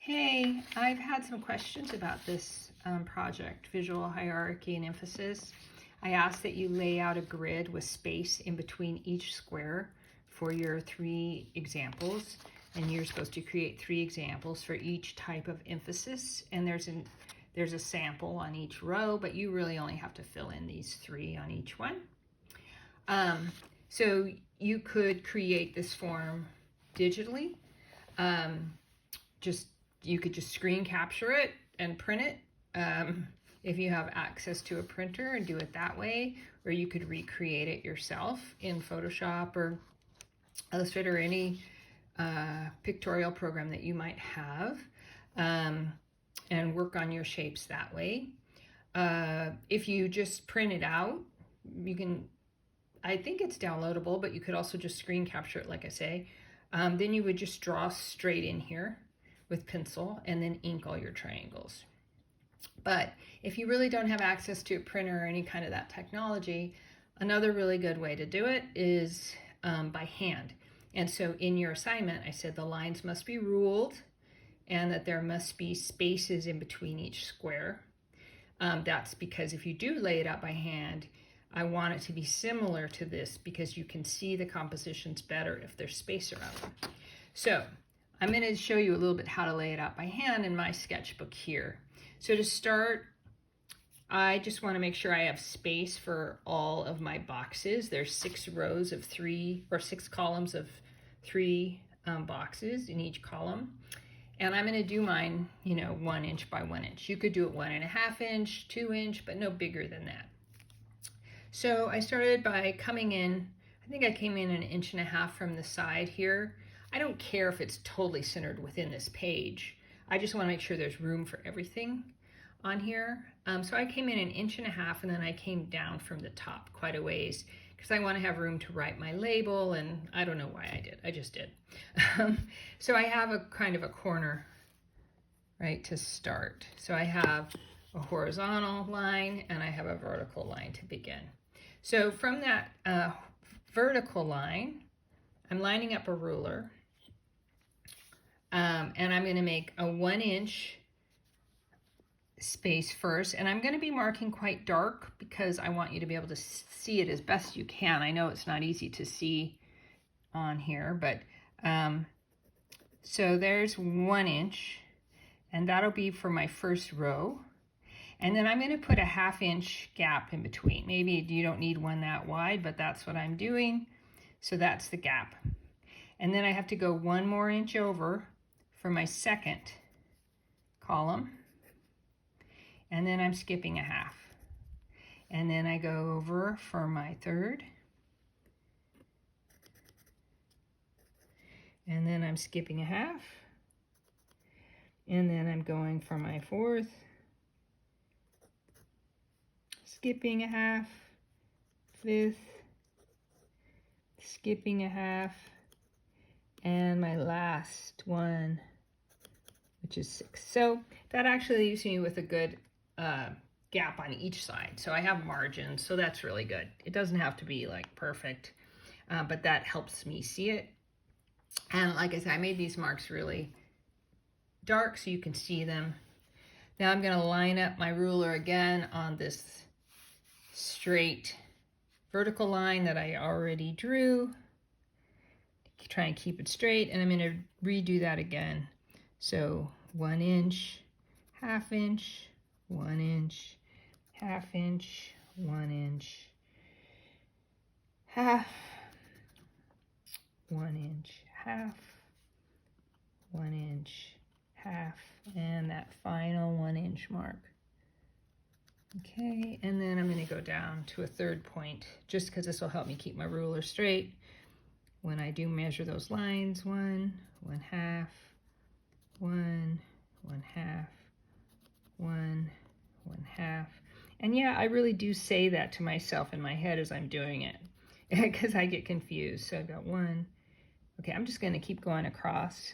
Hey, I've had some questions about this project, Visual Hierarchy and Emphasis. I asked that you lay out a grid with space in between each square for your 3 examples, and you're supposed to create 3 examples for each type of emphasis, and there's a sample on each row, but you really only have to fill in these 3 on each one. So you could create this form digitally. You could just screen capture it and print it if you have access to a printer, and do it that way, or you could recreate it yourself in Photoshop or Illustrator or any pictorial program that you might have, and work on your shapes that way. If you just print it out, you can, I think it's downloadable, but you could also just screen capture it like I say. Then you would just draw straight in here with pencil and then ink all your triangles. But if you really don't have access to a printer or any kind of that technology, another really good way to do it is by hand. And so in your assignment, I said the lines must be ruled and that there must be spaces in between each square. That's because if you do lay it out by hand, I want it to be similar to this because you can see the compositions better if there's space around them. So I'm going to show you a little bit how to lay it out by hand in my sketchbook here. So to start, I just want to make sure I have space for all of my boxes. There's 6 rows of 3 or 6 columns of 3 boxes in each column. And I'm going to do mine, 1 inch by 1 inch. You could do it 1.5 inch, 2 inch, but no bigger than that. So I started by coming in, I think I came in 1.5 inches from the side here. I don't care if it's totally centered within this page. I just want to make sure there's room for everything on here. So I came in 1.5 inches and then I came down from the top quite a ways because I want to have room to write my label, and I don't know why I did. I just did. So I have a kind of a corner, right, to start. So I have a horizontal line and I have a vertical line to begin. So from that vertical line, I'm lining up a ruler, and I'm going to make a 1 inch space first, and I'm going to be marking quite dark because I want you to be able to see it as best you can. I know it's not easy to see on here, but so there's 1 inch, and that'll be for my first row. And then I'm going to put a 1/2 inch gap in between. Maybe you don't need one that wide, but that's what I'm doing. So that's the gap. And then I have to go 1 more inch over for my second column. And then I'm skipping 1/2. And then I go over for my third. And then I'm skipping 1/2. And then I'm going for my fourth. Skipping 1/2, fifth, skipping 1/2, and my last one, which is 6. So that actually leaves me with a good gap on each side. So I have margins, so that's really good. It doesn't have to be like perfect, but that helps me see it. And like I said, I made these marks really dark so you can see them. Now I'm going to line up my ruler again on this straight vertical line that I already drew. Try and keep it straight, and I'm going to redo that again. So 1 inch, 1/2 inch, 1 inch, 1/2 inch, 1 inch, 1/2, 1 inch, 1/2, 1 inch, 1/2, and that final 1 inch mark. Okay, and then I'm going to go down to a third point just because this will help me keep my ruler straight when I do measure those lines. 1, 1/2, 1, 1/2, 1, 1/2. And yeah, I really do say that to myself in my head as I'm doing it because I get confused. So I've got 1. Okay, I'm just going to keep going across.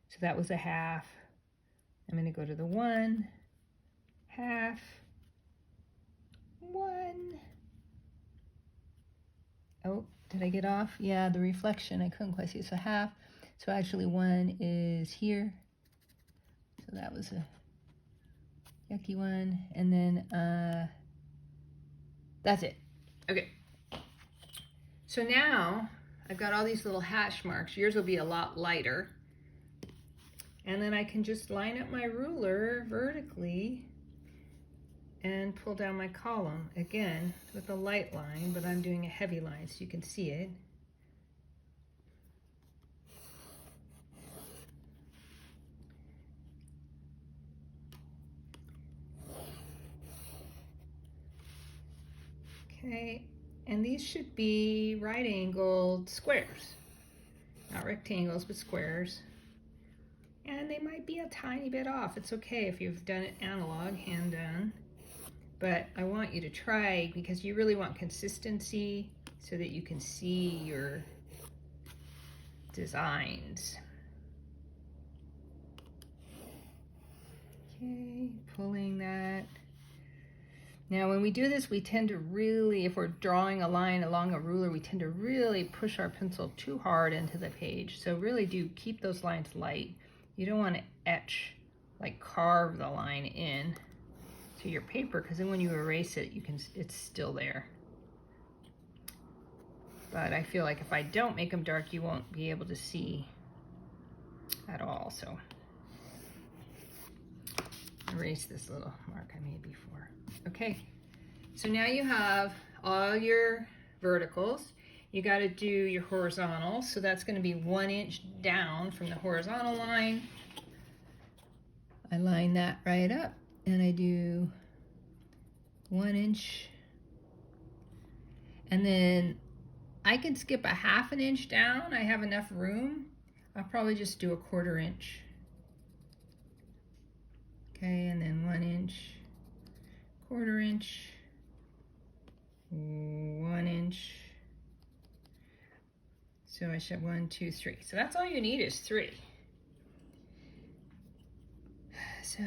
So that was 1/2. I'm going to go to the 1, 1/2, 1. Oh, did I get off? Yeah, the reflection, I couldn't quite see it. So 1/2. So actually 1 is here, So that was a yucky one. And then that's it. Okay. So now I've got all these little hash marks. Yours will be a lot lighter. And then I can just line up my ruler vertically and pull down my column, again, with a light line, but I'm doing a heavy line so you can see it. Okay, and these should be right-angled squares. Not rectangles, but squares. And they might be a tiny bit off. It's okay if you've done it analog, hand done. But I want you to try, because you really want consistency so that you can see your designs. Okay, pulling that. Now when we do this, we tend to really, if we're drawing a line along a ruler, we tend to really push our pencil too hard into the page. So really do keep those lines light. You don't want to etch, like carve the line in to your paper, because then when you erase it, it's still there. But I feel like if I don't make them dark, you won't be able to see at all. So erase this little mark I made before. Okay, so now you have all your verticals. You got to do your horizontals. So that's going to be 1 inch down from the horizontal line. I line that right up and I do 1 inch. And then I can skip a 1/2 inch down. I have enough room. I'll probably just do a 1/4 inch. Okay, and then 1 inch, 1/4 inch, 1 inch. So I should 1, 2, 3. So that's all you need is 3. So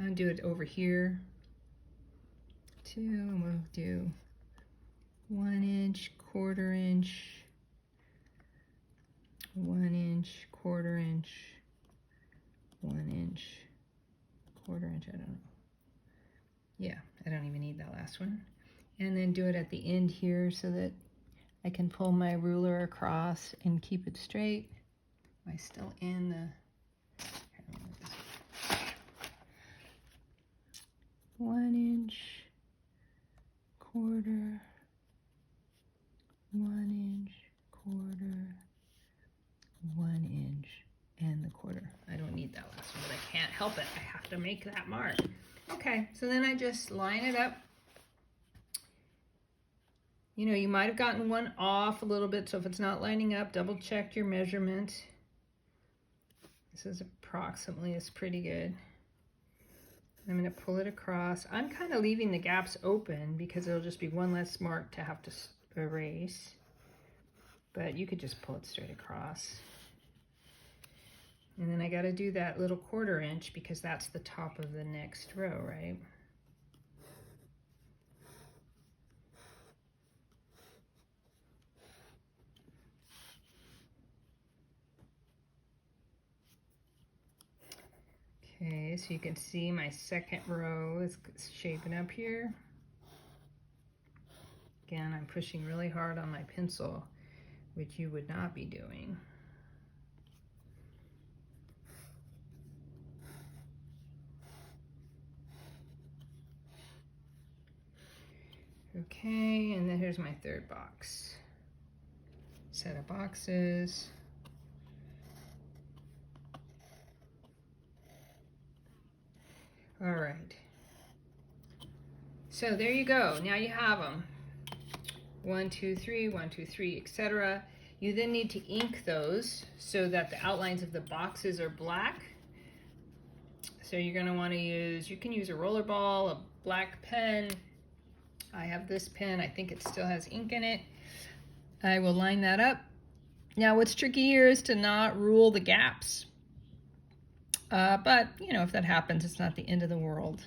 I'll do it over here. 2, and we'll do 1 inch, 1/4 inch, 1 inch, 1/4 inch, 1 inch, 1/4 inch, I don't know. Yeah, I don't even need that last one. And then do it at the end here so that I can pull my ruler across and keep it straight. Am I still in the... 1 inch, 1/4, 1 inch, 1/4, 1 inch, and the 1/4. I don't need that last one, but I can't help it. I have to make that mark. Okay, so then I just line it up. You know, you might have gotten one off a little bit, so if it's not lining up, double check your measurement. This is approximately, it's pretty good. I'm going to pull it across. I'm kind of leaving the gaps open because it'll just be one less mark to have to erase. But you could just pull it straight across. And then I got to do that little 1/4 inch because that's the top of the next row, right? Okay, so you can see my second row is shaping up here. Again, I'm pushing really hard on my pencil, which you would not be doing. Okay, and then here's my third box. Set of boxes. All right. So there you go. Now you have them. 1, 2, 3, 1, 2, 3, etc. You then need to ink those so that the outlines of the boxes are black. So you're going to want to use, you can use a roller ball, a black pen. I have this pen. I think it still has ink in it. I will line that up. Now what's tricky here is to not rule the gaps. But, you know, if that happens, it's not the end of the world.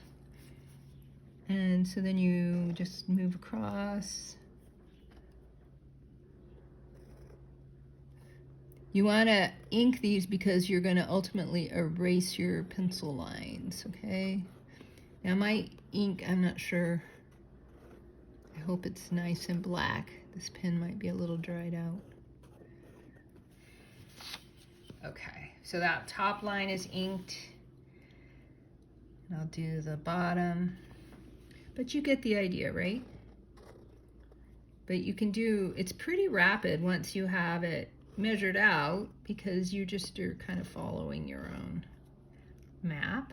And so then you just move across. You want to ink these because you're going to ultimately erase your pencil lines, okay? Now my ink, I'm not sure. I hope it's nice and black. This pen might be a little dried out. Okay, so that top line is inked. And I'll do the bottom. But you get the idea, right? But you can do, it's pretty rapid once you have it measured out because you just are kind of following your own map.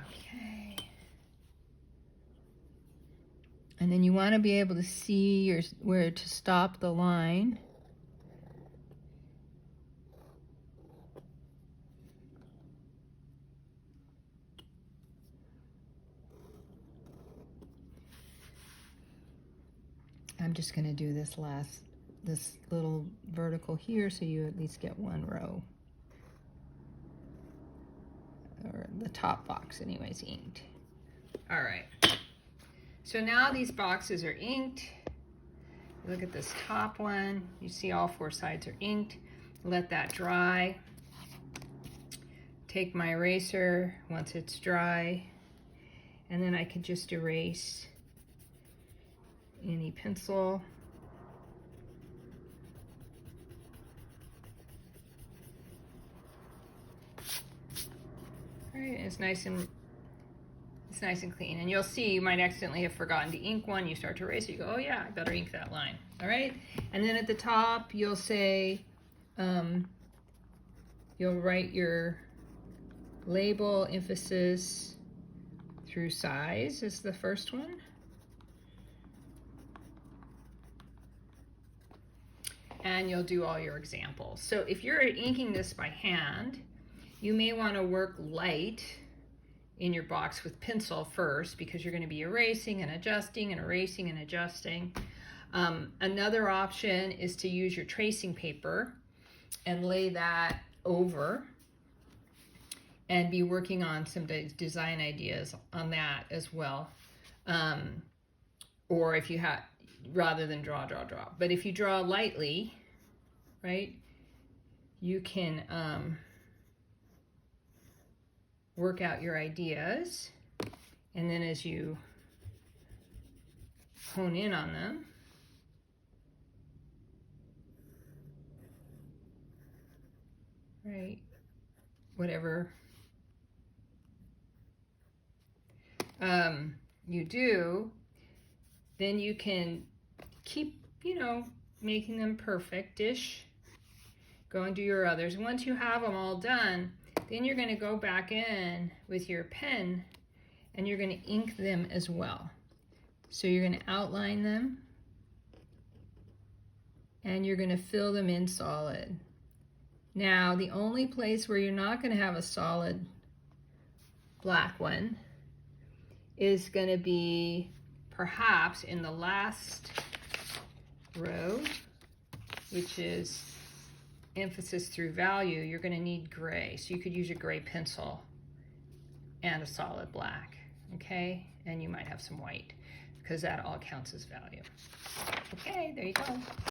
Okay. And then you want to be able to see where to stop the line. I'm just going to do this little vertical here so you at least get one row. Or the top box anyways, inked. All right. So now these boxes are inked. Look at this top one. You see all 4 sides are inked. Let that dry. Take my eraser once it's dry, and then I can just erase any pencil. All right, it's nice and clean. And you'll see you might accidentally have forgotten to ink one. You start to erase it. You go, oh yeah, I better ink that line. All right, and then at the top you'll say, you'll write your label, emphasis through size is the first one. And you'll do all your examples. So if you're inking this by hand, you may want to work light in your box with pencil first because you're going to be erasing and adjusting and erasing and adjusting. Another option is to use your tracing paper and lay that over and be working on some design ideas on that as well. Or if you have, rather than draw. But if you draw lightly, right, you can work out your ideas, and then as you hone in on them, right, whatever you do, then you can keep, making them perfect-ish. Go and do your others. Once you have them all done, then you're going to go back in with your pen and you're going to ink them as well. So you're going to outline them and you're going to fill them in solid. Now, the only place where you're not going to have a solid black one is going to be perhaps in the last row, which is emphasis through value. You're going to need gray. So you could use a gray pencil and a solid black, okay? And you might have some white because that all counts as value. Okay, there you go.